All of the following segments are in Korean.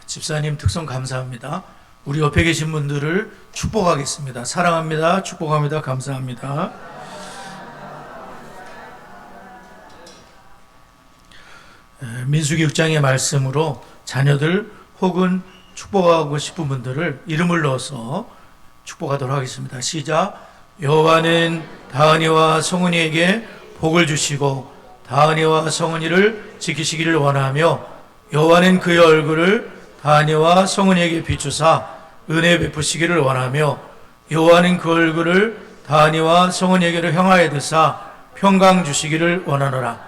집사님 특성 감사합니다. 우리 옆에 계신 분들을 축복하겠습니다. 사랑합니다. 축복합니다. 감사합니다. 민수기 6장의 말씀으로 자녀들 혹은 축복하고 싶은 분들을 이름을 넣어서 축복하도록 하겠습니다. 시작. 여호와는 다은이와 성은이에게 복을 주시고 다은이와 성은이를 지키시기를 원하며 여호와는 그의 얼굴을 다은이와 성은이에게 비추사 은혜 베푸시기를 원하며 여호와는 그 얼굴을 다은이와 성은이에게로 향하여 드사 평강 주시기를 원하노라.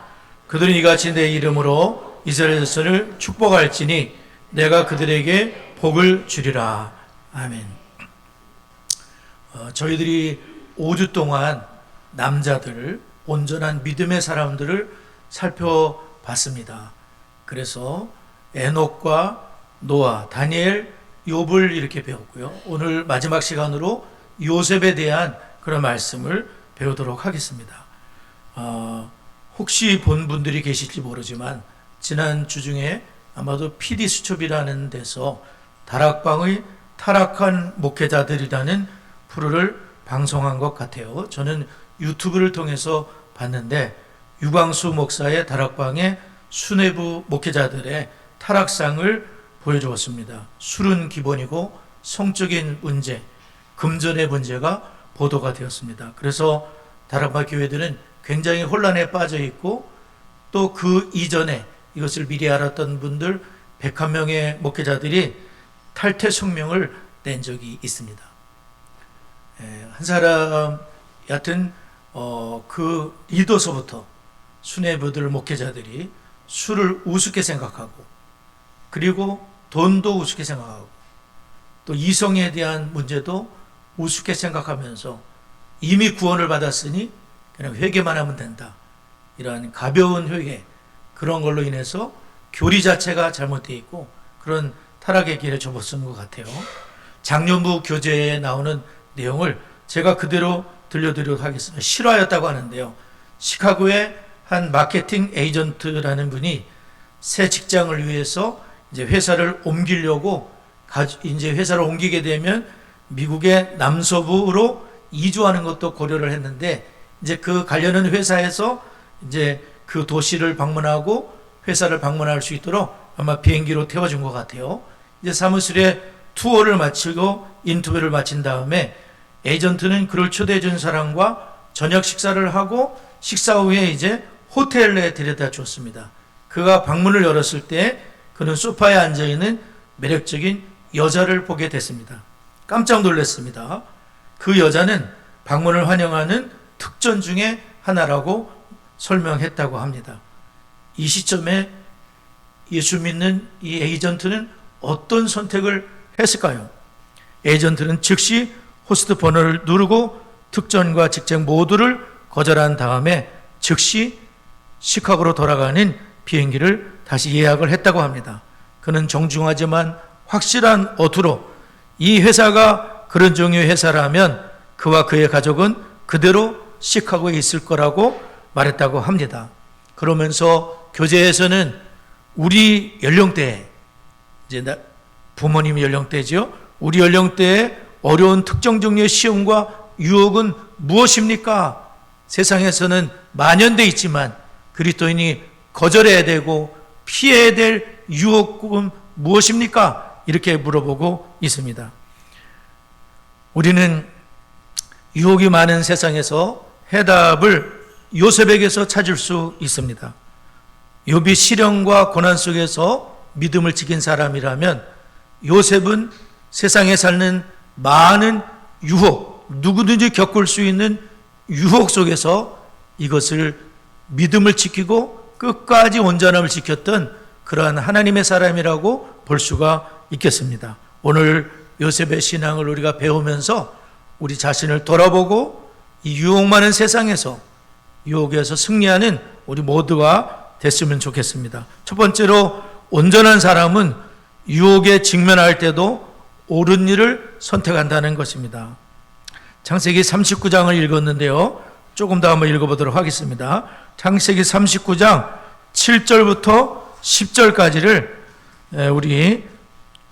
그들은 이같이 내 이름으로 이스라엘 자손을 축복할지니 내가 그들에게 복을 주리라. 아멘. 저희들이 5주 동안 남자들, 온전한 믿음의 사람들을 살펴봤습니다. 그래서 에녹과 노아, 다니엘, 욥을 이렇게 배웠고요. 오늘 마지막 시간으로 요셉에 대한 그런 말씀을 배우도록 하겠습니다. 혹시 본 분들이 계실지 모르지만 지난 주 중에 아마도 PD 수첩이라는 데서 다락방의 타락한 목회자들이라는 프로를 방송한 것 같아요. 저는 유튜브를 통해서 봤는데 유광수 목사의 다락방의 수뇌부 목회자들의 타락상을 보여주었습니다. 술은 기본이고 성적인 문제, 금전의 문제가 보도가 되었습니다. 그래서 다락방 교회들은 굉장히 혼란에 빠져 있고 또 그 이전에 이것을 미리 알았던 분들 101명의 목회자들이 탈퇴 성명을 낸 적이 있습니다. 한 사람 여하튼 그 리더서부터 수뇌부들 목회자들이 술을 우습게 생각하고 그리고 돈도 우습게 생각하고 또 이성에 대한 문제도 우습게 생각하면서 이미 구원을 받았으니 그냥 회개만 하면 된다. 이러한 가벼운 회개 그런 걸로 인해서 교리 자체가 잘못되어 있고 그런 타락의 길에 접어든 것 같아요. 작년부 교재에 나오는 내용을 제가 그대로 들려드리도록 하겠습니다. 실화였다고 하는데요. 시카고의 한 마케팅 에이전트라는 분이 새 직장을 위해서 이제 회사를 옮기려고 이제 회사를 옮기게 되면 미국의 남서부로 이주하는 것도 고려를 했는데 이제 그 관련한 회사에서 이제 그 도시를 방문하고 회사를 방문할 수 있도록 아마 비행기로 태워준 것 같아요. 이제 사무실에 투어를 마치고 인터뷰를 마친 다음에 에이전트는 그를 초대해 준 사람과 저녁 식사를 하고 식사 후에 이제 호텔에 데려다 줬습니다. 그가 방문을 열었을 때 그는 소파에 앉아 있는 매력적인 여자를 보게 됐습니다. 깜짝 놀랐습니다. 그 여자는 방문을 환영하는 특전 중에 하나라고 설명했다고 합니다. 이 시점에 예수 믿는 이 에이전트는 어떤 선택을 했을까요? 에이전트는 즉시 호스트 번호를 누르고 특전과 직책 모두를 거절한 다음에 즉시 시카고로 돌아가는 비행기를 다시 예약을 했다고 합니다. 그는 정중하지만 확실한 어투로 이 회사가 그런 종류의 회사라면 그와 그의 가족은 그대로 시카고에 있을 거라고 말했다고 합니다. 그러면서 교재에서는 우리 연령대에 이제 부모님 연령대죠. 우리 연령대에 어려운 특정 종류의 시험과 유혹은 무엇입니까? 세상에서는 만연돼 있지만 그리스도인이 거절해야 되고 피해야 될 유혹은 무엇입니까? 이렇게 물어보고 있습니다. 우리는 유혹이 많은 세상에서 해답을 요셉에게서 찾을 수 있습니다. 욥이 시련과 고난 속에서 믿음을 지킨 사람이라면 요셉은 세상에 사는 많은 유혹, 누구든지 겪을 수 있는 유혹 속에서 이것을 믿음을 지키고 끝까지 온전함을 지켰던 그러한 하나님의 사람이라고 볼 수가 있겠습니다. 오늘 요셉의 신앙을 우리가 배우면서 우리 자신을 돌아보고 이 유혹 많은 세상에서 유혹에서 승리하는 우리 모두가 됐으면 좋겠습니다. 첫 번째로 온전한 사람은 유혹에 직면할 때도 옳은 일을 선택한다는 것입니다. 창세기 39장을 읽었는데요. 조금 더 한번 읽어보도록 하겠습니다. 창세기 39장 7절부터 10절까지를 우리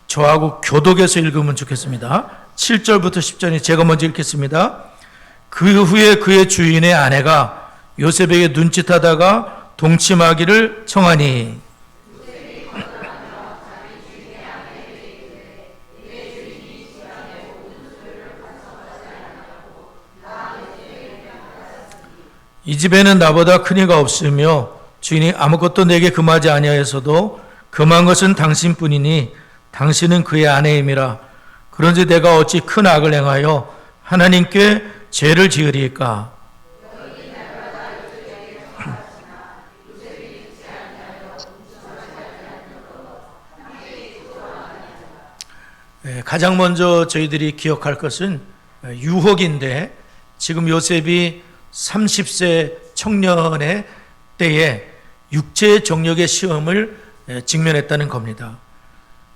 저하고 교독해서 읽으면 좋겠습니다. 7절부터 10절이 제가 먼저 읽겠습니다. 그 후에 그의 주인의 아내가 요셉에게 눈짓하다가 동침하기를 청하니 이 집에는 나보다 큰 이가 없으며 주인이 아무것도 내게 금하지 아니하였어도 금한 것은 당신뿐이니 당신은 그의 아내임이라. 그런지 내가 어찌 큰 악을 행하여 하나님께 죄를 지으리까? 가장 먼저 저희들이 기억할 것은 유혹인데, 지금 요셉이 30세 청년의 때에 육체의 정력의 시험을 직면했다는 겁니다.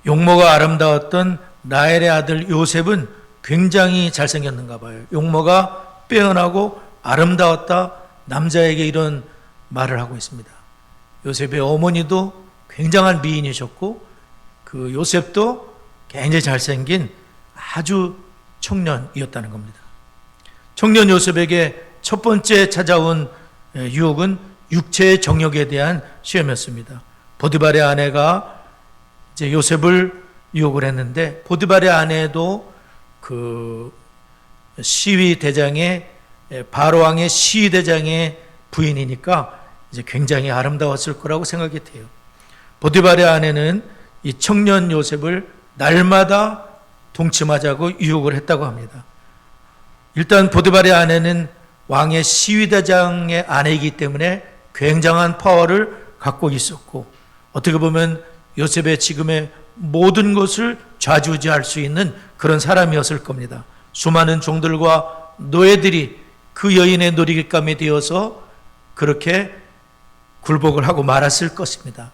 용모가 아름다웠던 라헬의 아들 요셉은 굉장히 잘생겼는가 봐요. 용모가 빼어나고 아름다웠다, 남자에게 이런 말을 하고 있습니다. 요셉의 어머니도 굉장한 미인이셨고 그 요셉도 굉장히 잘생긴 아주 청년이었다는 겁니다. 청년 요셉에게 첫 번째 찾아온 유혹은 육체의 정욕에 대한 시험이었습니다. 보디발의 아내가 이제 요셉을 유혹을 했는데, 보디발의 아내도 그 시위 대장의 바로 왕의 시위 대장의 부인이니까 이제 굉장히 아름다웠을 거라고 생각이 돼요. 보디발의 아내는 이 청년 요셉을 날마다 동침하자고 유혹을 했다고 합니다. 일단 보디발의 아내는 왕의 시위대장의 아내이기 때문에 굉장한 파워를 갖고 있었고, 어떻게 보면 요셉의 지금의 모든 것을 좌지우지할 수 있는 그런 사람이었을 겁니다. 수많은 종들과 노예들이 그 여인의 놀이감이 되어서 그렇게 굴복을 하고 말았을 것입니다.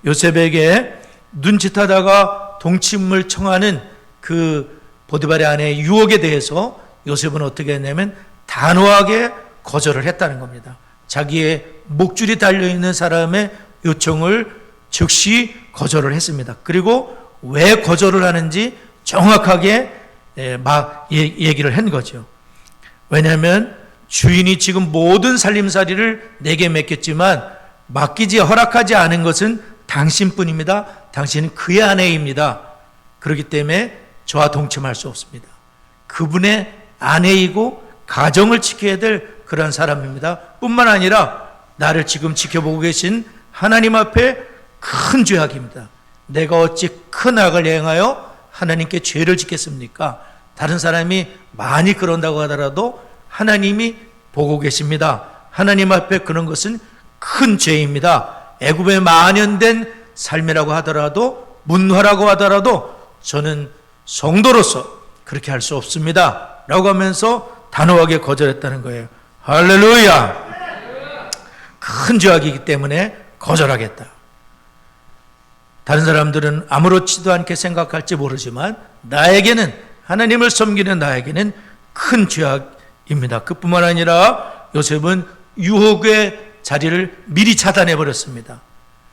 요셉에게 눈짓하다가 동침을 청하는 그 보디발의 아내의 유혹에 대해서 요셉은 어떻게 했냐면 단호하게 거절을 했다는 겁니다. 자기의 목줄이 달려있는 사람의 요청을 즉시 거절을 했습니다. 그리고 왜 거절을 하는지 정확하게 얘기를 한 거죠. 왜냐하면 주인이 지금 모든 살림살이를 내게 맡겼지만 맡기지 허락하지 않은 것은 당신뿐입니다. 당신은 그의 아내입니다. 그렇기 때문에 저와 동침할 수 없습니다. 그분의 아내이고 가정을 지켜야 될 그런 사람입니다. 뿐만 아니라 나를 지금 지켜보고 계신 하나님 앞에 큰 죄악입니다. 내가 어찌 큰 악을 행하여 하나님께 죄를 짓겠습니까? 다른 사람이 많이 그런다고 하더라도 하나님이 보고 계십니다. 하나님 앞에 그런 것은 큰 죄입니다. 애굽에 만연된 삶이라고 하더라도, 문화라고 하더라도 저는 성도로서 그렇게 할 수 없습니다 라고 하면서 단호하게 거절했다는 거예요. 할렐루야! 큰 죄악이기 때문에 거절하겠다. 다른 사람들은 아무렇지도 않게 생각할지 모르지만 나에게는, 하나님을 섬기는 나에게는 큰 죄악입니다. 그뿐만 아니라 요셉은 유혹의 자리를 미리 차단해 버렸습니다.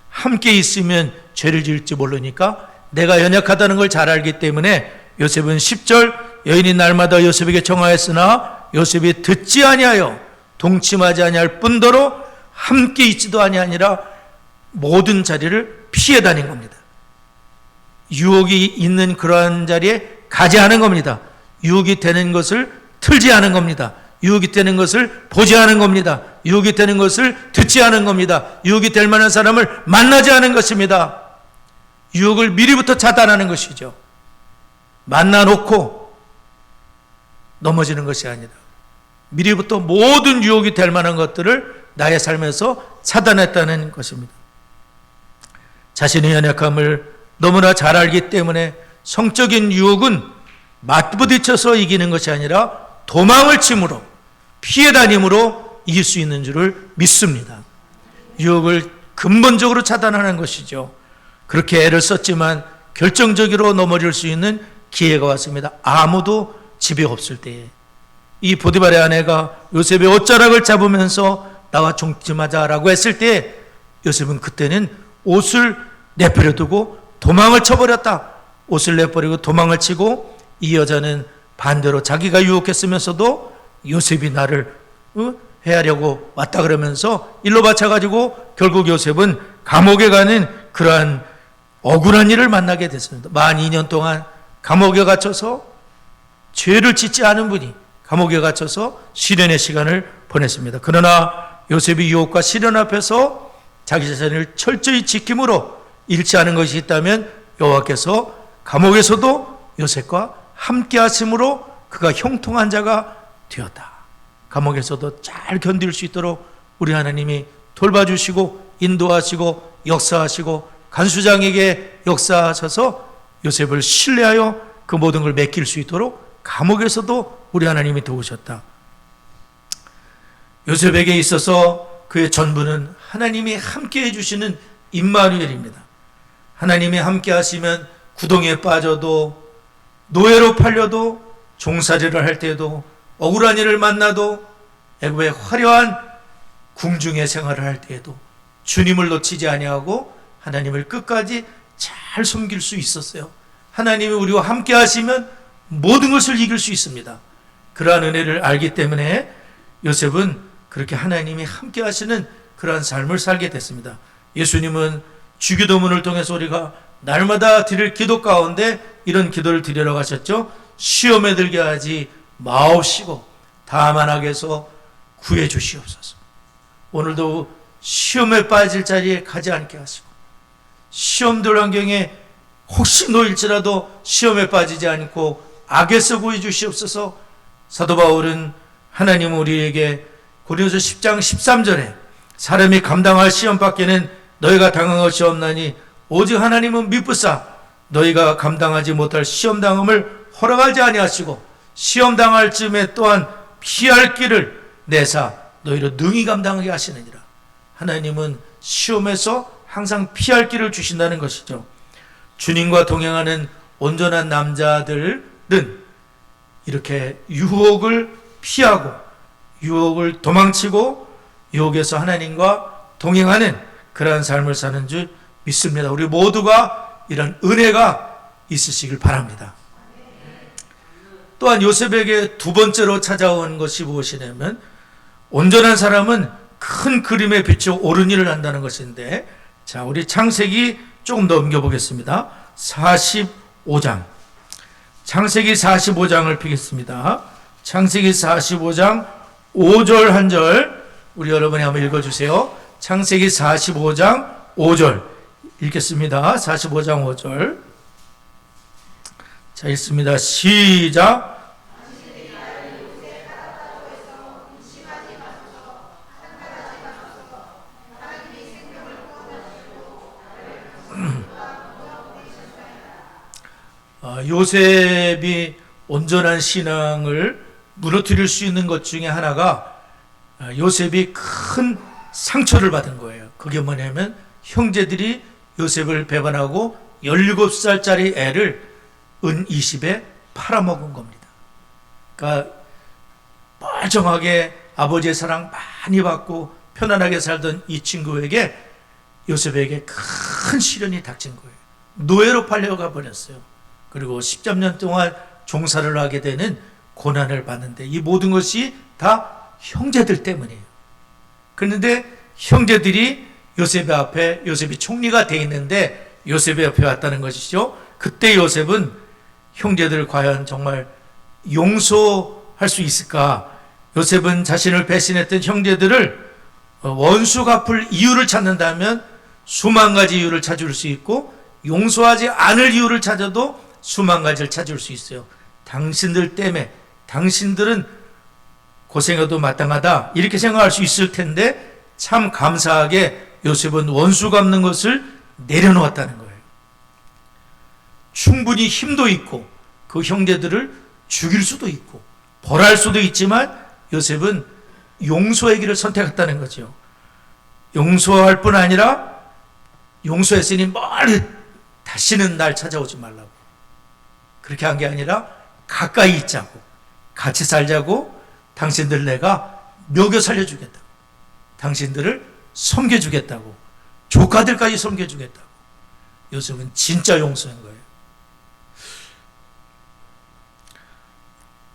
함께 있으면 죄를 지을지 모르니까 내가 연약하다는 걸 잘 알기 때문에 요셉은 10절 여인이 날마다 요셉에게 청하였으나 요셉이 듣지 아니하여 동침하지 아니할 뿐더러 함께 있지도 아니하니라 모든 자리를 피해 다닌 겁니다. 유혹이 있는 그러한 자리에 가지 않은 겁니다. 유혹이 되는 것을 틀지 않은 겁니다. 유혹이 되는 것을 보지 않은 겁니다. 유혹이 되는 것을 듣지 않은 겁니다. 유혹이 될 만한 사람을 만나지 않은 것입니다. 유혹을 미리부터 차단하는 것이죠. 만나놓고 넘어지는 것이 아니라 미리부터 모든 유혹이 될 만한 것들을 나의 삶에서 차단했다는 것입니다. 자신의 연약함을 너무나 잘 알기 때문에 성적인 유혹은 맞부딪혀서 이기는 것이 아니라 도망을 침으로, 피해 다님으로 이길 수 있는 줄을 믿습니다. 유혹을 근본적으로 차단하는 것이죠. 그렇게 애를 썼지만 결정적으로 넘어질 수 있는 기회가 왔습니다. 아무도 집에 없을 때에 이 보디발의 아내가 요셉의 옷자락을 잡으면서 나와 동침하자라고 했을 때 요셉은 그때는 옷을 내버려 두고 도망을 쳐버렸다. 옷을 내버리고 도망을 치고, 이 여자는 반대로 자기가 유혹했으면서도 요셉이 나를 해하려고 왔다 그러면서 일로 바쳐가지고 결국 요셉은 감옥에 가는 그러한 억울한 일을 만나게 됐습니다. 만 2년 동안 감옥에 갇혀서, 죄를 짓지 않은 분이 감옥에 갇혀서 시련의 시간을 보냈습니다. 그러나 요셉이 유혹과 시련 앞에서 자기 자신을 철저히 지킴으로 잃지 않은 것이 있다면 여호와께서 감옥에서도 요셉과 함께 하심으로 그가 형통한 자가 되었다. 감옥에서도 잘 견딜 수 있도록 우리 하나님이 돌봐주시고 인도하시고 역사하시고 간수장에게 역사하셔서 요셉을 신뢰하여 그 모든 걸 맡길 수 있도록 감옥에서도 우리 하나님이 도우셨다. 요셉에게 있어서 그의 전부는 하나님이 함께 해주시는 임마누엘입니다. 하나님이 함께 하시면 구덩이에 빠져도, 노예로 팔려도, 종살이를 할 때도, 억울한 일을 만나도, 애굽의 화려한 궁중의 생활을 할 때에도 주님을 놓치지 아니하고 하나님을 끝까지 잘 섬길 수 있었어요. 하나님이 우리와 함께 하시면 모든 것을 이길 수 있습니다. 그러한 은혜를 알기 때문에 요셉은 그렇게 하나님이 함께 하시는 그러한 삶을 살게 됐습니다. 예수님은 주기도문을 통해서 우리가 날마다 드릴 기도 가운데 이런 기도를 드리러 가셨죠. 시험에 들게 하지 마옵시고 다만 악에서 구해 주시옵소서. 오늘도 시험에 빠질 자리에 가지 않게 하시고, 시험들 환경에 혹시 놓일지라도 시험에 빠지지 않고 악에서 구해 주시옵소서. 사도 바울은 하나님은 우리에게 고린도서 10장 13절에 사람이 감당할 시험 밖에는 너희가 당한 것이 없나니 오직 하나님은 미쁘사 너희가 감당하지 못할 시험 당함을 허락하지 아니하시고 시험 당할 즈음에 또한 피할 길을 내사 너희를 능히 감당하게 하시느니라. 하나님은 시험에서 항상 피할 길을 주신다는 것이죠. 주님과 동행하는 온전한 남자들은 이렇게 유혹을 피하고 유혹을 도망치고 유혹에서 하나님과 동행하는 그러한 삶을 사는 줄 믿습니다. 우리 모두가 이런 은혜가 있으시길 바랍니다. 또한 요셉에게 두 번째로 찾아온 것이 무엇이냐면, 온전한 사람은 큰 그림의 빛이 옳은 일을 한다는 것인데, 자, 우리 창세기 조금 넘겨보겠습니다. 45장. 창세기 45장을 펴겠습니다. 창세기 45장 5절 한 절 우리 여러분이 한번 읽어주세요. 창세기 45장 5절 읽겠습니다. 45장 5절. 자, 읽습니다. 시작. 요셉이 온전한 신앙을 무너뜨릴 수 있는 것 중에 하나가 요셉이 큰 상처를 받은 거예요. 그게 뭐냐면 형제들이 요셉을 배반하고 17살짜리 애를 은 20에 팔아먹은 겁니다. 그러니까 멀쩡하게 아버지의 사랑 많이 받고 편안하게 살던 이 친구에게 요셉에게 큰 시련이 닥친 거예요. 노예로 팔려가 버렸어요. 그리고 13년 동안 종살을 하게 되는 고난을 받는데, 이 모든 것이 다 형제들 때문이에요. 그런데 형제들이 요셉 앞에, 요셉이 총리가 돼 있는데 요셉의 옆에 왔다는 것이죠. 그때 요셉은 형제들을 과연 정말 용서할 수 있을까? 요셉은 자신을 배신했던 형제들을 원수 갚을 이유를 찾는다면 수만 가지 이유를 찾을 수 있고, 용서하지 않을 이유를 찾아도 수만 가지를 찾을 수 있어요. 당신들 때문에, 당신들은 고생해도 마땅하다, 이렇게 생각할 수 있을 텐데 참 감사하게 요셉은 원수 갚는 것을 내려놓았다는 거예요. 충분히 힘도 있고 그 형제들을 죽일 수도 있고 벌할 수도 있지만 요셉은 용서의 길을 선택했다는 거죠. 용서할 뿐 아니라 용서했으니 멀리 다시는 날 찾아오지 말라고, 그렇게 한 게 아니라 가까이 있자고, 같이 살자고, 당신들 내가 먹여 살려주겠다고, 당신들을 섬겨주겠다고, 조카들까지 섬겨주겠다고. 요셉은 진짜 용서한 거예요.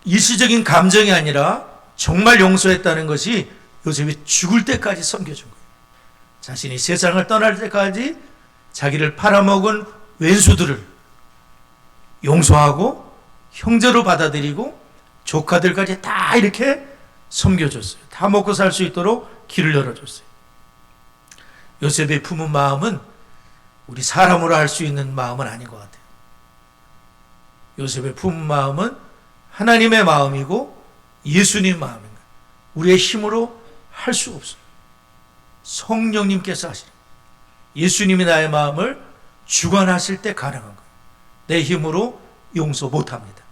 일시적인 감정이 아니라 정말 용서했다는 것이 요셉이 죽을 때까지 섬겨준 거예요. 자신이 세상을 떠날 때까지 자기를 팔아먹은 왼수들을 용서하고 형제로 받아들이고 조카들까지 다 이렇게 섬겨줬어요. 다 먹고 살 수 있도록 길을 열어줬어요. 요셉의 품은 마음은 우리 사람으로 할 수 있는 마음은 아닌 것 같아요. 요셉의 품은 마음은 하나님의 마음이고 예수님 마음인 거예요. 우리의 힘으로 할 수가 없어요. 성령님께서 하시는 거예요. 예수님이 나의 마음을 주관하실 때 가능한 거예요. 내 힘으로 용서 못합니다.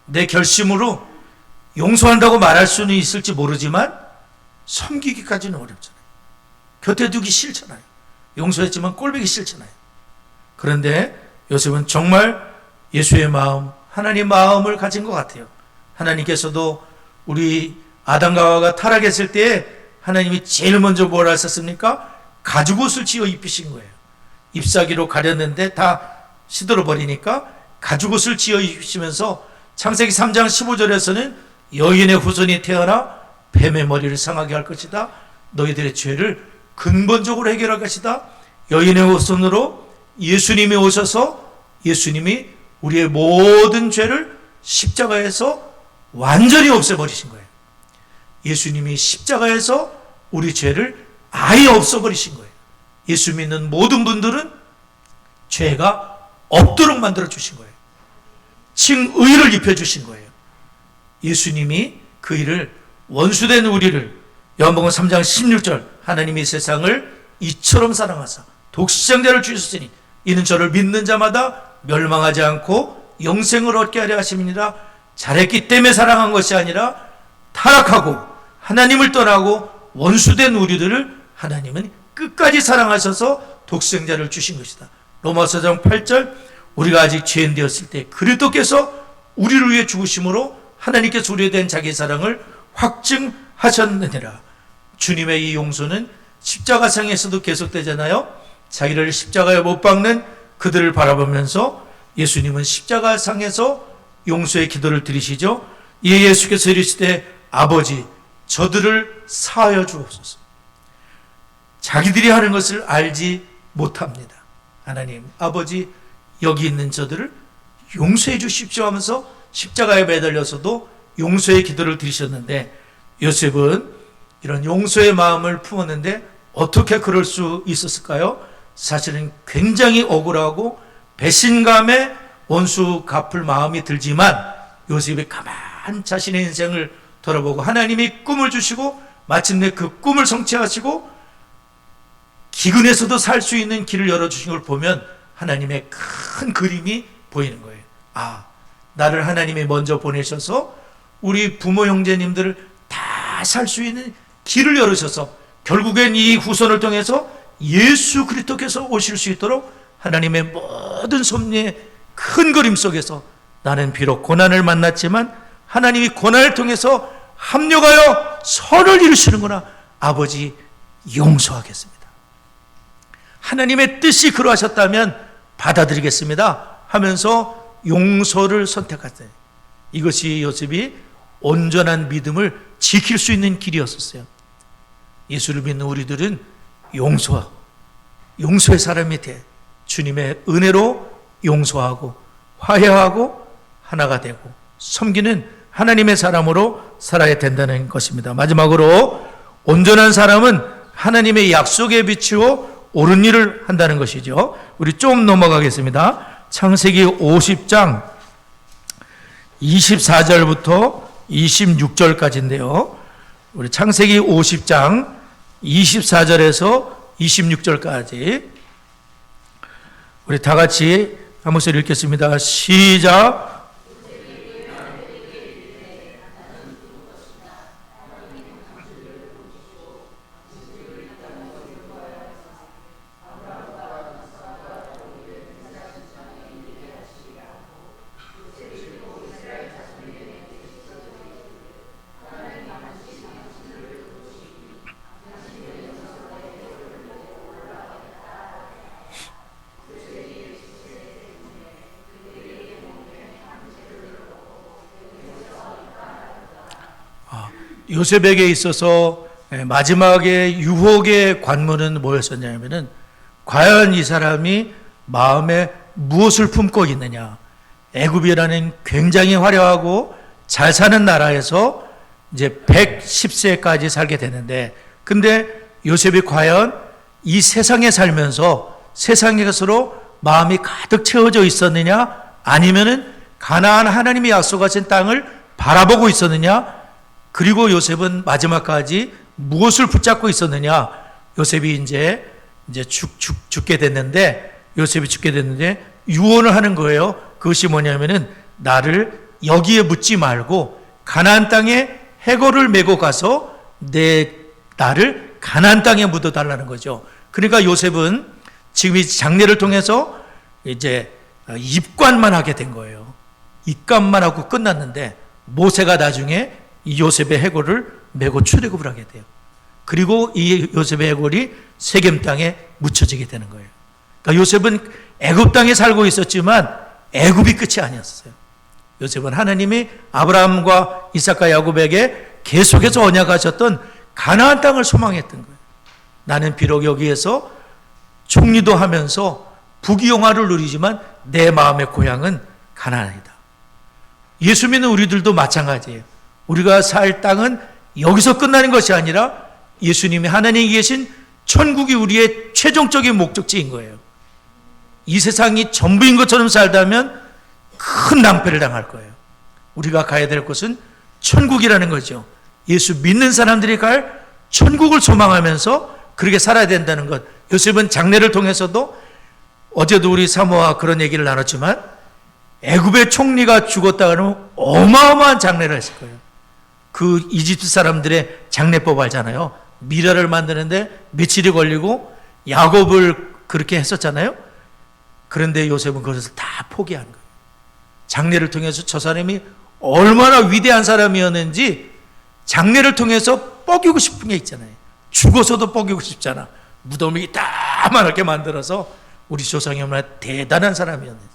내 결심으로 용서한다고 말할 수는 있을지 모르지만 섬기기까지는 어렵잖아요. 곁에 두기 싫잖아요. 용서했지만 꼴보기 싫잖아요. 그런데 요셉은 정말 예수의 마음, 하나님 마음을 가진 것 같아요. 하나님께서도 우리 아담과 하와가 타락했을 때에 하나님이 제일 먼저 뭘 하셨습니까? 가죽옷을 지어 입히신 거예요. 잎사귀로 가렸는데 다 시들어버리니까 가죽옷을 지어 입히시면서 창세기 3장 15절에서는 여인의 후손이 태어나 뱀의 머리를 상하게 할 것이다. 너희들의 죄를 근본적으로 해결할 것이다. 여인의 후손으로 예수님이 오셔서 예수님이 우리의 모든 죄를 십자가에서 완전히 없애버리신 거예요. 예수님이 십자가에서 우리 죄를 아예 없애버리신 거예요. 예수 믿는 모든 분들은 죄가 없도록 만들어 주신 거예요. 칭의를 입혀주신 거예요. 예수님이 그 일을 원수된 우리를 요한복음 3장 16절 하나님이 세상을 이처럼 사랑하사 독생자를 주셨으니 이는 저를 믿는 자마다 멸망하지 않고 영생을 얻게 하려 하심이니라. 잘했기 때문에 사랑한 것이 아니라 타락하고 하나님을 떠나고 원수된 우리들을 하나님은 끝까지 사랑하셔서 독생자를 주신 것이다. 로마서 4장 8절 우리가 아직 죄인 되었을 때 그리스도께서 우리를 위해 죽으심으로 하나님께서 우리에 대한 자기의 사랑을 확증하셨느니라. 주님의 이 용서는 십자가상에서도 계속되잖아요. 자기를 십자가에 못 박는 그들을 바라보면서 예수님은 십자가상에서 용서의 기도를 드리시죠. 이에 예수께서 이르시되 아버지 저들을 사하여 주옵소서. 자기들이 하는 것을 알지 못합니다. 하나님 아버지 여기 있는 저들을 용서해 주십시오 하면서 십자가에 매달려서도 용서의 기도를 드리셨는데 요셉은 이런 용서의 마음을 품었는데 어떻게 그럴 수 있었을까요? 사실은 굉장히 억울하고 배신감에 원수 갚을 마음이 들지만 요셉이 가만 자신의 인생을 돌아보고 하나님이 꿈을 주시고 마침내 그 꿈을 성취하시고 기근에서도 살 수 있는 길을 열어주신 걸 보면 하나님의 큰 그림이 보이는 거예요. 아, 나를 하나님이 먼저 보내셔서 우리 부모 형제님들을 다 살 수 있는 길을 열으셔서 결국엔 이 후손을 통해서 예수 그리스도께서 오실 수 있도록 하나님의 모든 섭리의 큰 그림 속에서 나는 비록 고난을 만났지만 하나님이 고난을 통해서 합력하여 선을 이루시는구나. 아버지 용서하겠습니다. 하나님의 뜻이 그러하셨다면 받아들이겠습니다 하면서 용서를 선택했어요. 이것이 요셉이 온전한 믿음을 지킬 수 있는 길이었었어요. 예수를 믿는 우리들은 용서의 사람이 돼 주님의 은혜로 용서하고 화해하고 하나가 되고 섬기는 하나님의 사람으로 살아야 된다는 것입니다. 마지막으로 온전한 사람은 하나님의 약속에 비추어 옳은 일을 한다는 것이죠. 우리 좀 넘어가겠습니다. 창세기 50장 24절부터 26절까지인데요. 우리 창세기 50장 24절에서 26절까지 우리 다 같이 한 목소리 읽겠습니다. 시작. 요셉에게 있어서 마지막에 유혹의 관문은 뭐였었냐면은 과연 이 사람이 마음에 무엇을 품고 있느냐. 애굽이라는 굉장히 화려하고 잘 사는 나라에서 이제 110세까지 살게 되는데, 근데 요셉이 과연 이 세상에 살면서 세상의 것으로 마음이 가득 채워져 있었느냐, 아니면은 가나안 하나님이 약속하신 땅을 바라보고 있었느냐, 그리고 요셉은 마지막까지 무엇을 붙잡고 있었느냐. 요셉이 이제 죽게 됐는데, 요셉이 죽게 됐는데 유언을 하는 거예요. 그것이 뭐냐면은 나를 여기에 묻지 말고 가나안 땅에 해골을 메고 가서 나를 가나안 땅에 묻어달라는 거죠. 그러니까 요셉은 지금 이 장례를 통해서 이제 입관만 하게 된 거예요. 입관만 하고 끝났는데 모세가 나중에 이 요셉의 해골을 메고 출애굽을 하게 돼요. 그리고 이 요셉의 해골이 세겜 땅에 묻혀지게 되는 거예요. 그러니까 요셉은 애굽 땅에 살고 있었지만 애굽이 끝이 아니었어요. 요셉은 하나님이 아브라함과 이삭과 야곱에게 계속해서 언약하셨던 가나안 땅을 소망했던 거예요. 나는 비록 여기에서 총리도 하면서 부귀영화를 누리지만 내 마음의 고향은 가나안이다. 예수 믿는 우리들도 마찬가지예요. 우리가 살 땅은 여기서 끝나는 것이 아니라 예수님이 하나님이 계신 천국이 우리의 최종적인 목적지인 거예요. 이 세상이 전부인 것처럼 살다면 큰 낭패를 당할 거예요. 우리가 가야 될 곳은 천국이라는 거죠. 예수 믿는 사람들이 갈 천국을 소망하면서 그렇게 살아야 된다는 것. 요셉은 장례를 통해서도, 어제도 우리 사모와 그런 얘기를 나눴지만, 애굽의 총리가 죽었다 그러면 어마어마한 장례를 했을 거예요. 그 이집트 사람들의 장례법 알잖아요. 미라를 만드는데 며칠이 걸리고 야곱을 그렇게 했었잖아요. 그런데 요셉은 그것을 다 포기한 거예요. 장례를 통해서 저 사람이 얼마나 위대한 사람이었는지 장례를 통해서 뻐기고 싶은 게 있잖아요. 죽어서도 뻐기고 싶잖아. 무덤이 다만하게 만들어서 우리 조상이 얼마나 대단한 사람이었는지.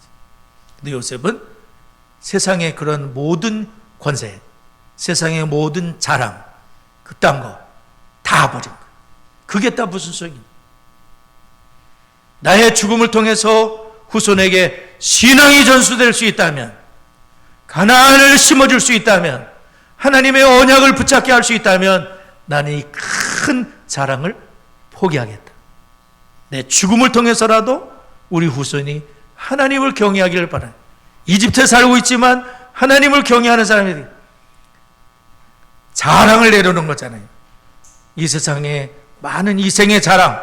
근데 요셉은 세상의 그런 모든 권세, 세상의 모든 자랑, 그딴 거 다 버린 거예요. 그게 다 무슨 소용이냐. 나의 죽음을 통해서 후손에게 신앙이 전수될 수 있다면, 가나안을 심어줄 수 있다면, 하나님의 언약을 붙잡게 할 수 있다면 나는 이 큰 자랑을 포기하겠다. 내 죽음을 통해서라도 우리 후손이 하나님을 경외하기를 바라요. 이집트에 살고 있지만 하나님을 경외하는 사람이 자랑을 내려놓은 거잖아요. 이 세상에 많은 이생의 자랑,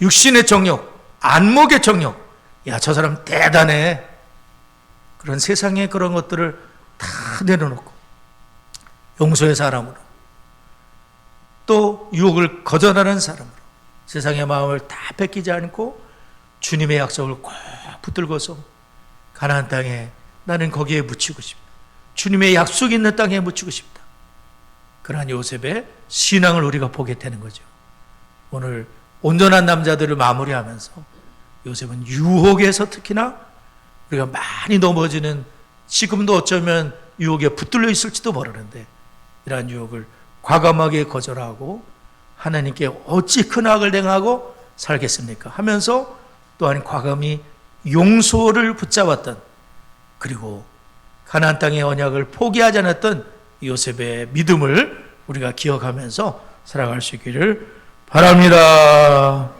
육신의 정욕, 안목의 정욕, 야, 저 사람 대단해. 그런 세상의 그런 것들을 다 내려놓고 용서의 사람으로, 또 유혹을 거절하는 사람으로 세상의 마음을 다 뺏기지 않고 주님의 약속을 꼭 붙들고서 가나안 땅에, 나는 거기에 묻히고 싶다. 주님의 약속이 있는 땅에 묻히고 싶다. 그러한 요셉의 신앙을 우리가 보게 되는 거죠. 오늘 온전한 남자들을 마무리하면서 요셉은 유혹에서 특히나 우리가 많이 넘어지는, 지금도 어쩌면 유혹에 붙들려 있을지도 모르는데, 이러한 유혹을 과감하게 거절하고 하나님께 어찌 큰 악을 행하고 살겠습니까 하면서 또한 과감히 용서를 붙잡았던, 그리고 가나안 땅의 언약을 포기하지 않았던 요셉의 믿음을 우리가 기억하면서 살아갈 수 있기를 바랍니다.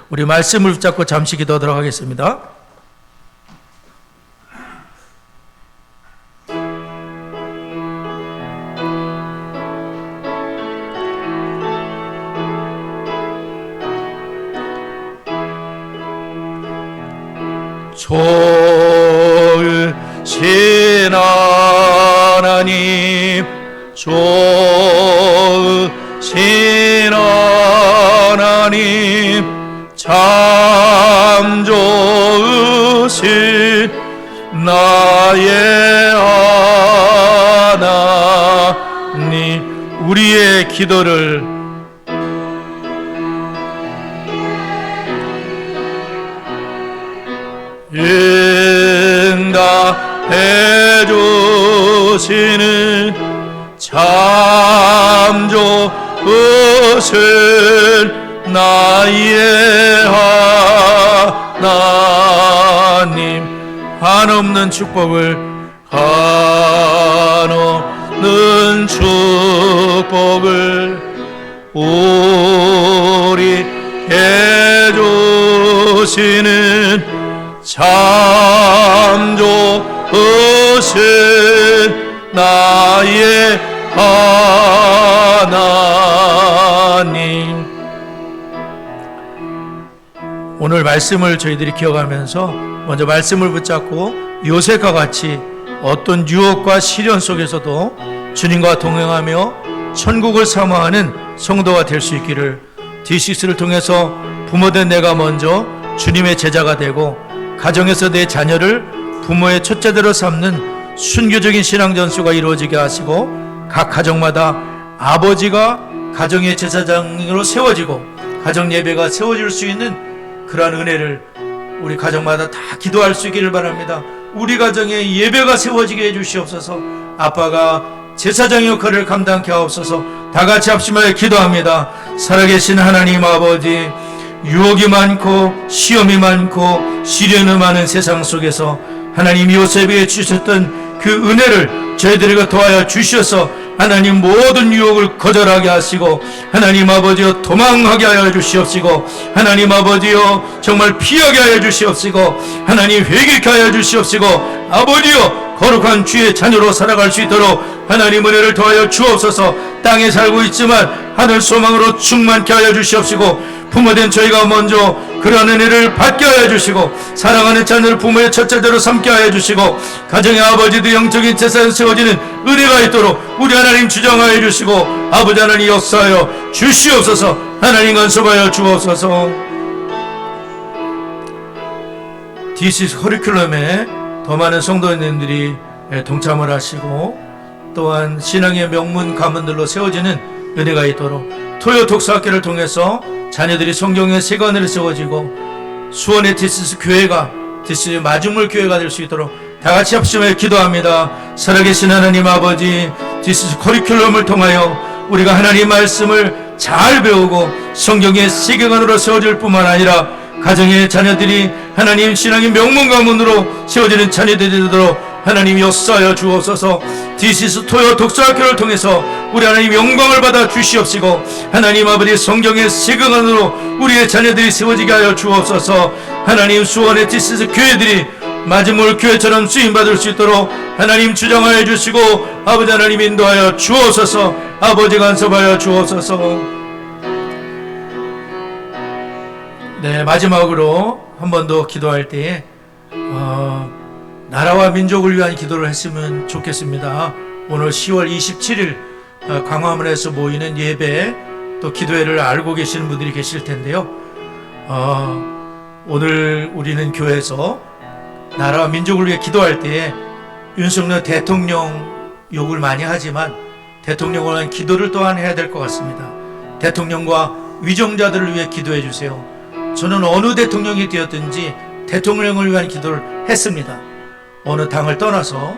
우리 말씀을 붙잡고 잠시 기도하도록 하겠습니다. 좋으신 하나님, 좋으신 하나님, 참 좋으신 나의 하나님, 우리의 기도를 응답해 주시는 참 참 좋으신 나의 하나님, 한없는 축복을, 한없는 축복을 우리에게 주시는 참 좋으신 나의 하나님. 오늘 말씀을 저희들이 기억하면서 먼저 말씀을 붙잡고 요셉과 같이 어떤 유혹과 시련 속에서도 주님과 동행하며 천국을 사모하는 성도가 될 수 있기를, D6를 통해서 부모된 내가 먼저 주님의 제자가 되고 가정에서 내 자녀를 부모의 첫째대로 삼는 순교적인 신앙 전수가 이루어지게 하시고, 각 가정마다 아버지가 가정의 제사장으로 세워지고 가정 예배가 세워질 수 있는 그러한 은혜를 우리 가정마다 다 기도할 수 있기를 바랍니다. 우리 가정에 예배가 세워지게 해주시옵소서. 아빠가 제사장 역할을 감당케 하옵소서. 다 같이 합심하여 기도합니다. 살아계신 하나님 아버지, 유혹이 많고 시험이 많고 시련이 많은 세상 속에서 하나님 요셉에게 주셨던 그 은혜를 저희들에게 도와여 주셔서 하나님 모든 유혹을 거절하게 하시고, 하나님 아버지여 도망하게 하여 주시옵시고, 하나님 아버지여 정말 피하게 하여 주시옵시고, 하나님 회개케 하여 주시옵시고, 아버지여 거룩한 주의 자녀로 살아갈 수 있도록 하나님 은혜를 더하여 주옵소서. 땅에 살고 있지만 하늘 소망으로 충만케 하여 주시옵시고, 부모된 저희가 먼저 그러한 은혜를 받게 하여 주시고, 사랑하는 자녀를 부모의 첫째대로 삼게 하여 주시고, 가정의 아버지도 영적인 제사에 세워지는 은혜가 있도록 우리 하나님 주장하여 주시고, 아버지 하나님 역사하여 주시옵소서. 하나님 간섭하여 주옵소서. D6 커리큘럼에 더 많은 성도님들이 동참을 하시고, 또한 신앙의 명문 가문들로 세워지는 은혜가 있도록 토요 독서학교를 통해서 자녀들이 성경의 세관으로 세워지고, 수원의 D6 교회가 D6 마중물 교회가 될 수 있도록 다 같이 합심하여 기도합니다. 살아계신 하나님 아버지, D6 커리큘럼을 통하여 우리가 하나님 말씀을 잘 배우고 성경의 세계관으로 세워질 뿐만 아니라 가정의 자녀들이 하나님 신앙의 명문 가문으로 세워지는 자녀들이 되도록 하나님 역사하여 주옵소서. D6 토요 독서학교를 통해서 우리 하나님 영광을 받아 주시옵시고, 하나님 아버지 성경의 세계관으로 우리의 자녀들이 세워지게 하여 주옵소서. 하나님 수원의 D6 교회들이 마지막 교회처럼 쓰임받을 수 있도록 하나님 주장하여 주시고, 아버지 하나님 인도하여 주옵소서. 아버지 간섭하여 주옵소서. 네, 마지막으로 한 번 더 기도할 때에 나라와 민족을 위한 기도를 했으면 좋겠습니다. 오늘 10월 27일 광화문에서 모이는 예배 또 기도회를 알고 계시는 분들이 계실 텐데요. 오늘 우리는 교회에서 나라와 민족을 위해 기도할 때에 윤석열 대통령 욕을 많이 하지만 대통령을 위한 기도를 또한 해야 될 것 같습니다. 대통령과 위정자들을 위해 기도해 주세요. 저는 어느 대통령이 되었든지 대통령을 위한 기도를 했습니다. 어느 당을 떠나서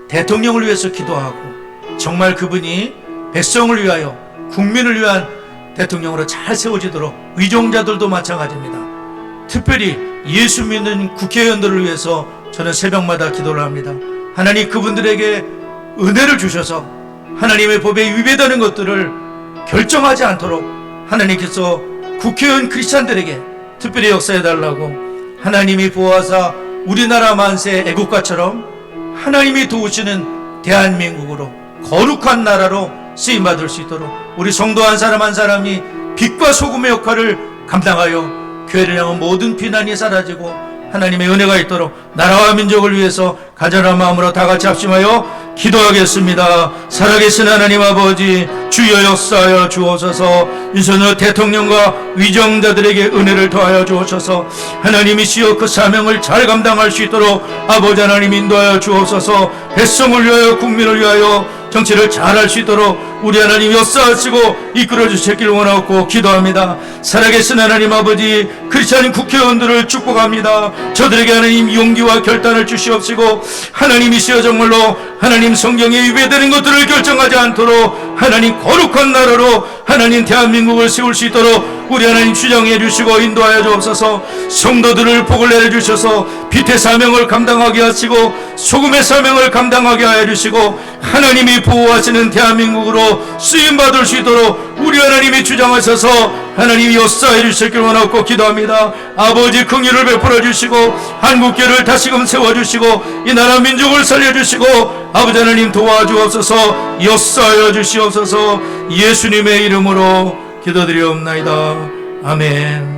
대통령을 위해서 기도하고, 정말 그분이 백성을 위하여 국민을 위한 대통령으로 잘 세워지도록, 위정자들도 마찬가지입니다. 특별히 예수 믿는 국회의원들을 위해서 저는 새벽마다 기도를 합니다. 하나님 그분들에게 은혜를 주셔서 하나님의 법에 위배되는 것들을 결정하지 않도록 하나님께서 국회의원 크리스찬들에게 특별히 역사해달라고, 하나님이 보호하사 우리나라 만세 애국가처럼 하나님이 도우시는 대한민국으로 거룩한 나라로 쓰임받을 수 있도록 우리 성도 한 사람 한 사람이 빛과 소금의 역할을 감당하여 교회를 향한 모든 비난이 사라지고 하나님의 은혜가 있도록 나라와 민족을 위해서 간절한 마음으로 다 같이 합심하여 기도하겠습니다. 살아계신 하나님 아버지, 주여 역사하여 주옵소서. 윤석열 대통령과 위정자들에게 은혜를 더하여 주옵소서. 하나님이시여 그 사명을 잘 감당할 수 있도록 아버지 하나님 인도하여 주옵소서. 백성을 위하여 국민을 위하여 정치를 잘할 수 있도록 우리 하나님 역사하시고 이끌어 주시기를 원하고 기도합니다. 살아계신 하나님 아버지, 크리스찬 국회의원들을 축복합니다. 저들에게 하나님 용기와 결단을 주시옵시고 하나님이시여 정말로 하나님 성경에 위배되는 것들을 결정하지 않도록 하나님 거룩한 나라로 하나님 대한민국을 세울 수 있도록 우리 하나님 주장해 주시고 인도하여 주옵소서. 성도들을 복을 내려 주셔서 빛의 사명을 감당하게 하시고 소금의 사명을 감당하게 하여 주시고 하나님이 보호하시는 대한민국으로 쓰임받을 수 있도록 우리 하나님이 주장하셔서 하나님이 역사해 주시길 원하고 기도합니다. 아버지 긍휼을 베풀어 주시고 한국교를 다시금 세워주시고 이 나라 민족을 살려주시고 아버지 하나님 도와주옵소서. 역사하여 주시옵소서. 예수님의 이름으로 기도드리옵나이다. 아멘.